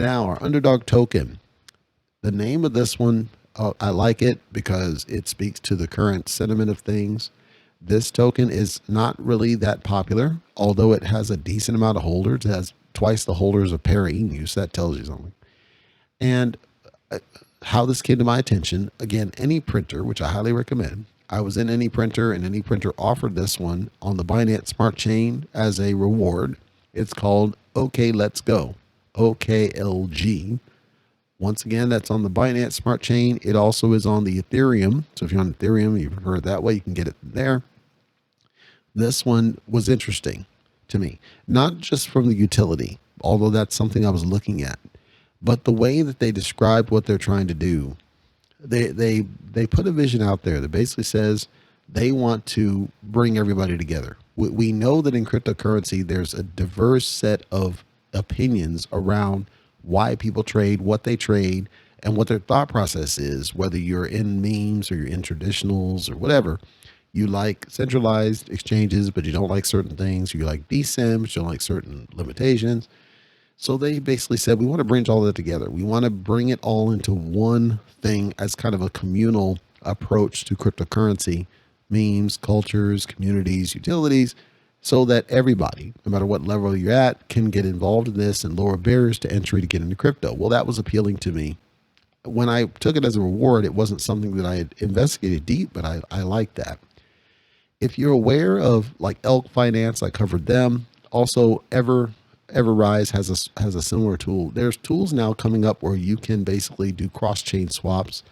Now, our underdog token. The name of this one, I like it because it speaks to the current sentiment of things. This token is not really that popular, although it has a decent amount of holders. It has twice the holders of Use. That tells you something. And how this came to my attention, again, Any Printer, which I highly recommend. I was in Any Printer, and Any Printer offered this one on the Binance Smart Chain as a reward. It's called OK.lets.go, OKLG. Once again, that's on the Binance Smart Chain. It also is on the Ethereum. So if you're on Ethereum, you prefer it that way, you can get it there. This one was interesting to me, not just from the utility, although that's something I was looking at, but the way that they described what they're trying to do. They put a vision out there that basically says they want to bring everybody together. We know that in cryptocurrency, there's a diverse set of opinions around why people trade, what they trade, and what their thought process is, whether you're in memes or you're in traditionals or whatever. You like centralized exchanges, but you don't like certain things. You like DCEM, but you don't like certain limitations. So they basically said, we want to bring all that together. We want to bring it all into one thing as kind of a communal approach to cryptocurrency, memes, cultures, communities, utilities, so that everybody, no matter what level you're at, can get involved in this and lower barriers to entry to get into crypto. Well, that was appealing to me. When I took it as a reward, it wasn't something that I had investigated deep, but I like that. If you're aware of like Elk Finance, I covered them. Also, Everrise has a similar tool. There's tools now coming up where you can basically do cross-chain swaps,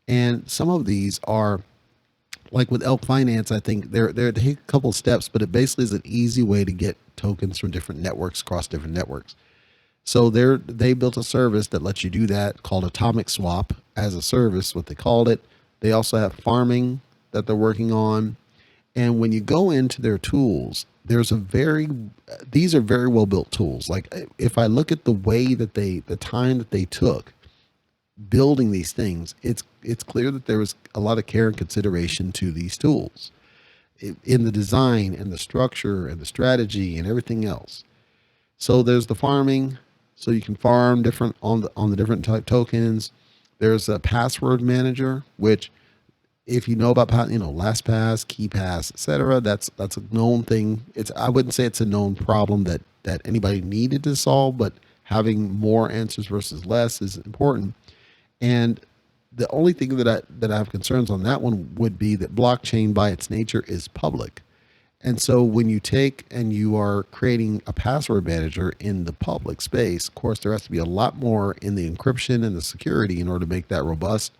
and some of these are like with Elk Finance. I think they take a couple of steps, but it basically is an easy way to get tokens from different networks across different networks. So they built a service that lets you do that called Atomic Swap as a service, what they called it. They also have farming that they're working on. And when you go into their tools, these are very well built tools. Like if I look at the way that the time that they took building these things, it's clear that there was a lot of care and consideration to these tools in the design and the structure and the strategy and everything else. So there's the farming, so you can farm different on the different type tokens. There's a password manager, which if you know about, LastPass, KeyPass, etc., that's a known thing. I wouldn't say it's a known problem that anybody needed to solve, but having more answers versus less is important. And the only thing that I have concerns on that one would be that blockchain by its nature is public. And so when you take and you are creating a password manager in the public space, of course, there has to be a lot more in the encryption and the security in order to make that robust.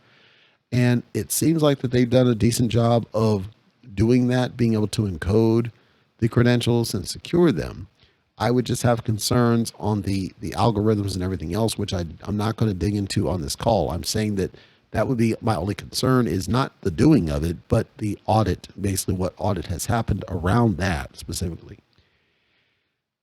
And it seems like that they've done a decent job of doing that, being able to encode the credentials and secure them. I would just have concerns on the algorithms and everything else, which I'm not going to dig into on this call. I'm saying that would be my only concern, is not the doing of it, but the audit, basically what audit has happened around that specifically.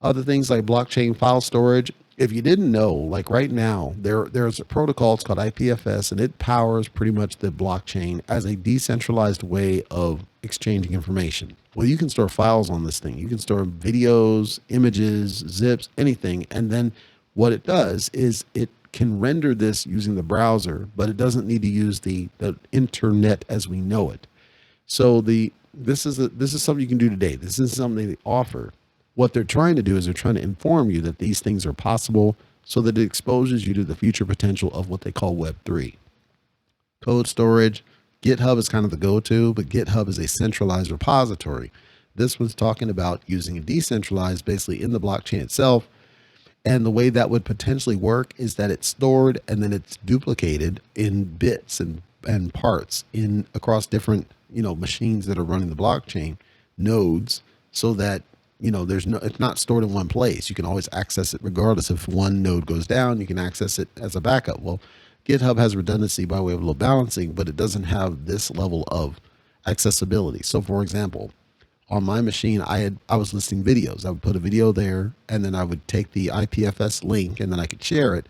Other things like blockchain file storage. If you didn't know, like right now, there's a protocol, it's called IPFS, and it powers pretty much the blockchain as a decentralized way of exchanging information. Well, you can store files on this thing. You can store videos, images, zips, anything. And then what it does is it can render this using the browser, but it doesn't need to use the internet as we know it. So this is something you can do today. This is something they offer. What they're trying to do is they're trying to inform you that these things are possible so that it exposes you to the future potential of what they call Web3. Code storage. GitHub is kind of the go-to, but GitHub is a centralized repository. This one's talking about using a decentralized, basically in the blockchain itself. And the way that would potentially work is that it's stored and then it's duplicated in bits and parts across different, machines that are running the blockchain nodes, so that it's not stored in one place. You can always access it regardless. If one node goes down, you can access it as a backup. Well, GitHub has redundancy by way of load balancing, but it doesn't have this level of accessibility. So for example, on my machine, I was listing videos. I would put a video there, and then I would take the IPFS link, and then I could share it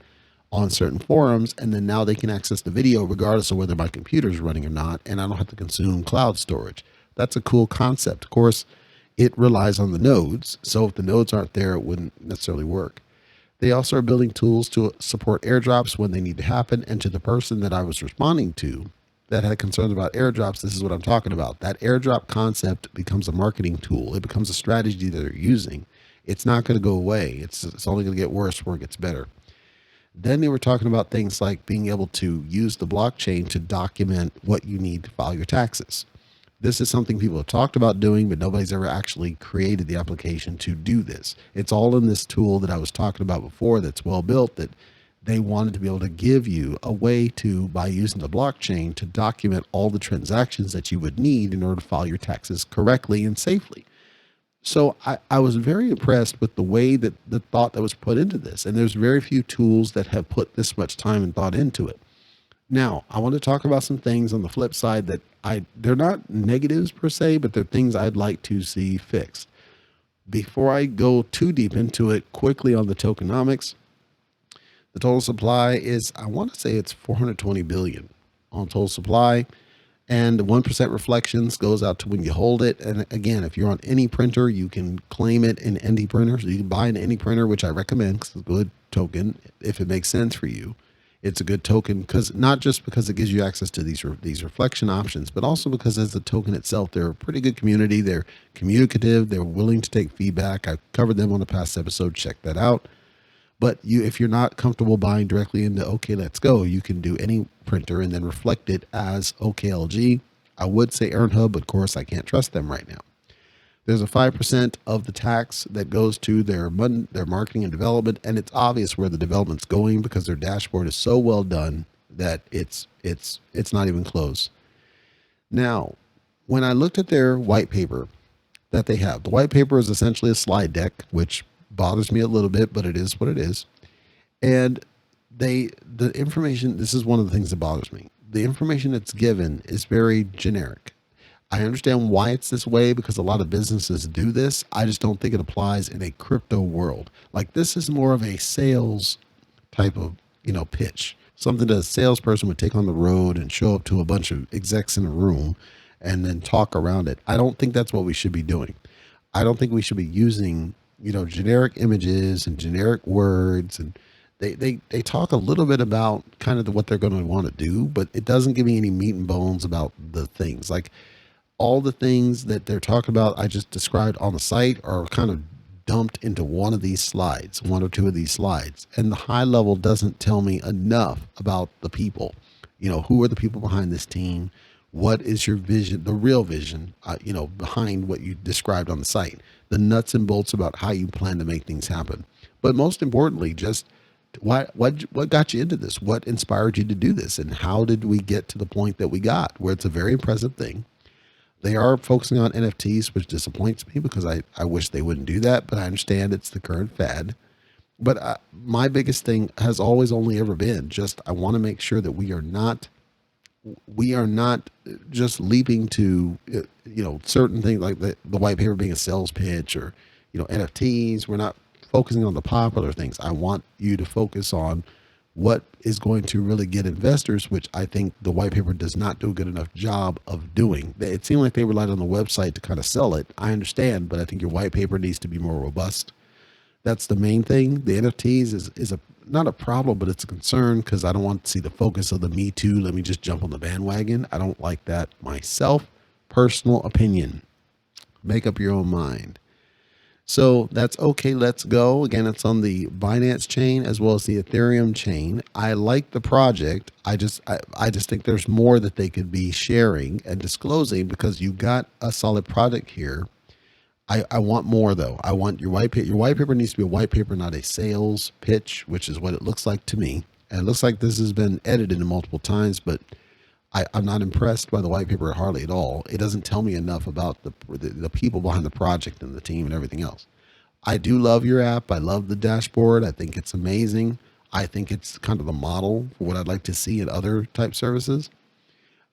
on certain forums. And then now they can access the video regardless of whether my computer is running or not, and I don't have to consume cloud storage. That's a cool concept. Of course, it relies on the nodes. So if the nodes aren't there, it wouldn't necessarily work. They also are building tools to support airdrops when they need to happen. And to the person that I was responding to that had concerns about airdrops, this is what I'm talking about. That airdrop concept becomes a marketing tool. It becomes a strategy that they're using. It's not going to go away. It's only going to get worse before it gets better. Then they were talking about things like being able to use the blockchain to document what you need to file your taxes. This is something people have talked about doing, but nobody's ever actually created the application to do this. It's all in this tool that I was talking about before that's well built, that they wanted to be able to give you a way to, by using the blockchain, to document all the transactions that you would need in order to file your taxes correctly and safely. So I was very impressed with the way that the thought that was put into this. And there's very few tools that have put this much time and thought into it. Now, I want to talk about some things on the flip side that they're not negatives per se, but they're things I'd like to see fixed. Before I go too deep into it, quickly on the tokenomics, the total supply is, I want to say it's 420 billion on total supply. And 1% reflections goes out to when you hold it. And again, if you're on any printer, you can claim it in any printer. So you can buy an any printer, which I recommend because it's a good token if it makes sense for you. It's a good token because not just because it gives you access to these reflection options, but also because as a token itself, they're a pretty good community. They're communicative. They're willing to take feedback. I've covered them on a past episode. Check that out. But if you're not comfortable buying directly into OK.lets.go, you can do any printer and then reflect it as OKLG. I would say EarnHub, but of course I can't trust them right now. There's a 5% of the tax that goes to their marketing and development, and it's obvious where the development's going because their dashboard is so well done that it's not even close. Now, when I looked at their white paper that they have, the white paper is essentially a slide deck, which bothers me a little bit, but it is what it is. And the information, this is one of the things that bothers me. The information that's given is very generic. I understand why it's this way because a lot of businesses do this. I just don't think it applies in a crypto world. Like this is more of a sales type of, pitch, something that a salesperson would take on the road and show up to a bunch of execs in a room and then talk around it. I don't think that's what we should be doing. I don't think we should be using generic images and generic words, and they talk a little bit about kind of what they're going to want to do, but it doesn't give me any meat and bones about the things. Like all the things that they're talking about, I just described on the site are kind of dumped into one of these slides, one or two of these slides. And the high level doesn't tell me enough about the people, who are the people behind this team? What is your vision, the real vision, behind what you described on the site, the nuts and bolts about how you plan to make things happen. But most importantly, just what got you into this? What inspired you to do this? And how did we get to the point that we got where it's a very impressive thing? They are focusing on NFTs, which disappoints me because I wish they wouldn't do that, but I understand it's the current fad. But my biggest thing has always only ever been just, I want to make sure that we are not just leaping to certain things like the white paper being a sales pitch or NFTs. We're not focusing on the popular things. I want you to focus on what is going to really get investors, which I think the white paper does not do a good enough job of doing. It seemed like they relied on the website to kind of sell it. I understand, but I think your white paper needs to be more robust. That's the main thing. The NFTs is not a problem, but it's a concern because I don't want to see the focus of the Me Too. Let me just jump on the bandwagon. I don't like that myself. Personal opinion. Make up your own mind. So that's okay. Let's go. Again, it's on the Binance chain as well as the Ethereum chain. I like the project. I just think there's more that they could be sharing and disclosing because you got a solid product here. I want more though. I want your white paper. Your white paper needs to be a white paper, not a sales pitch, which is what it looks like to me. And it looks like this has been edited multiple times, but I'm not impressed by the white paper hardly at all. It doesn't tell me enough about the people behind the project and the team and everything else. I do love your app. I love the dashboard. I think it's amazing. I think it's kind of the model for what I'd like to see in other type services.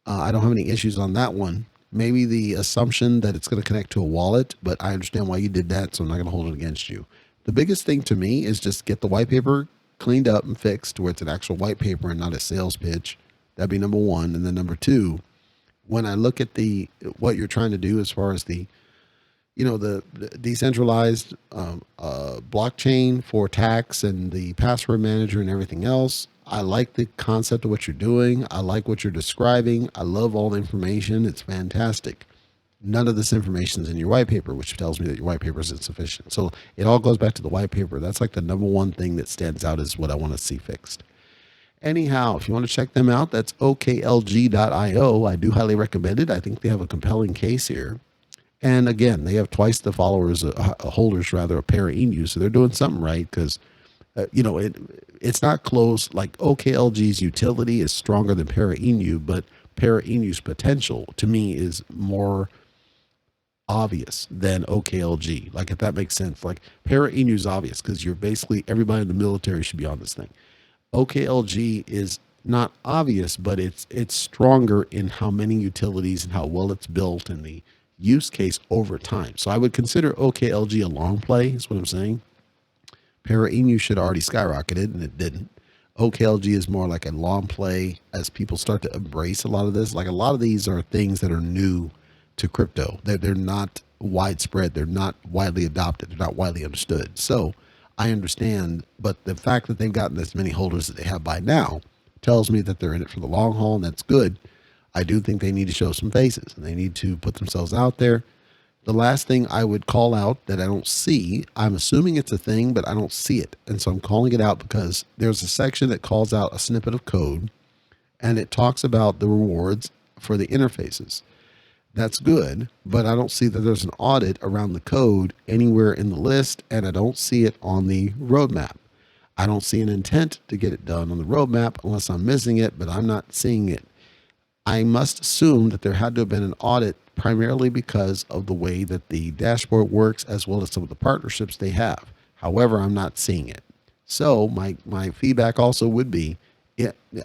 I don't have any issues on that one. Maybe the assumption that it's going to connect to a wallet, but I understand why you did that, so I'm not going to hold it against you. The biggest thing to me is just get the white paper cleaned up and fixed to where it's an actual white paper and not a sales pitch. That'd be number one. And then number two, when I look at what you're trying to do as far as the the decentralized blockchain for tax and the password manager and everything else. I like the concept of what you're doing. I like what you're describing. I love all the information. It's fantastic. None of this information is in your white paper, which tells me that your white paper is insufficient. So it all goes back to the white paper. That's like the number one thing that stands out is what I want to see fixed. Anyhow, if you want to check them out, that's oklg.io. I do highly recommend it. I think they have a compelling case here. And again, they have twice the followers, holders rather, of para-emu. So they're doing something right because, it's not close. Like OKLG's utility is stronger than para-emu, but para-emu's potential to me is more obvious than OKLG. Like, if that makes sense. Like, para-emu is obvious because you're basically everybody in the military should be on this thing. OKLG is not obvious, but it's stronger in how many utilities and how well it's built and the use case over time. So I would consider OKLG a long play, is what I'm saying. Para-emu should have already skyrocketed, and it didn't. OKLG is more like a long play as people start to embrace a lot of this. Like, a lot of these are things that are new to crypto. They're not widespread. They're not widely adopted. They're not widely understood. So I understand, but the fact that they've gotten as many holders that they have by now tells me that they're in it for the long haul, and that's good. I do think they need to show some faces and they need to put themselves out there. The last thing I would call out that I don't see, I'm assuming it's a thing, but I don't see it. And so I'm calling it out because there's a section that calls out a snippet of code and it talks about the rewards for the interfaces. That's good, but I don't see that there's an audit around the code anywhere in the list, and I don't see it on the roadmap. I don't see an intent to get it done on the roadmap unless I'm missing it, but I'm not seeing it. I must assume that there had to have been an audit primarily because of the way that the dashboard works as well as some of the partnerships they have. However, I'm not seeing it. So my feedback also would be,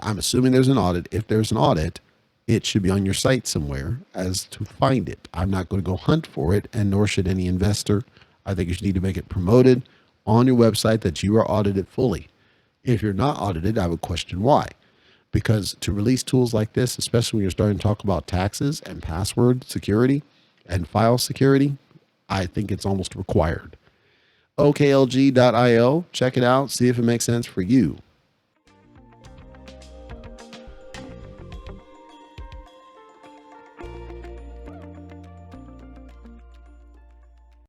I'm assuming there's an audit. If there's an audit, it should be on your site somewhere as to find it. I'm not going to go hunt for it, and nor should any investor. I think you should need to make it promoted on your website that you are audited fully. If you're not audited, I would question why. Because to release tools like this, especially when you're starting to talk about taxes and password security and file security, I think it's almost required. OKLG.io, check it out, see if it makes sense for you.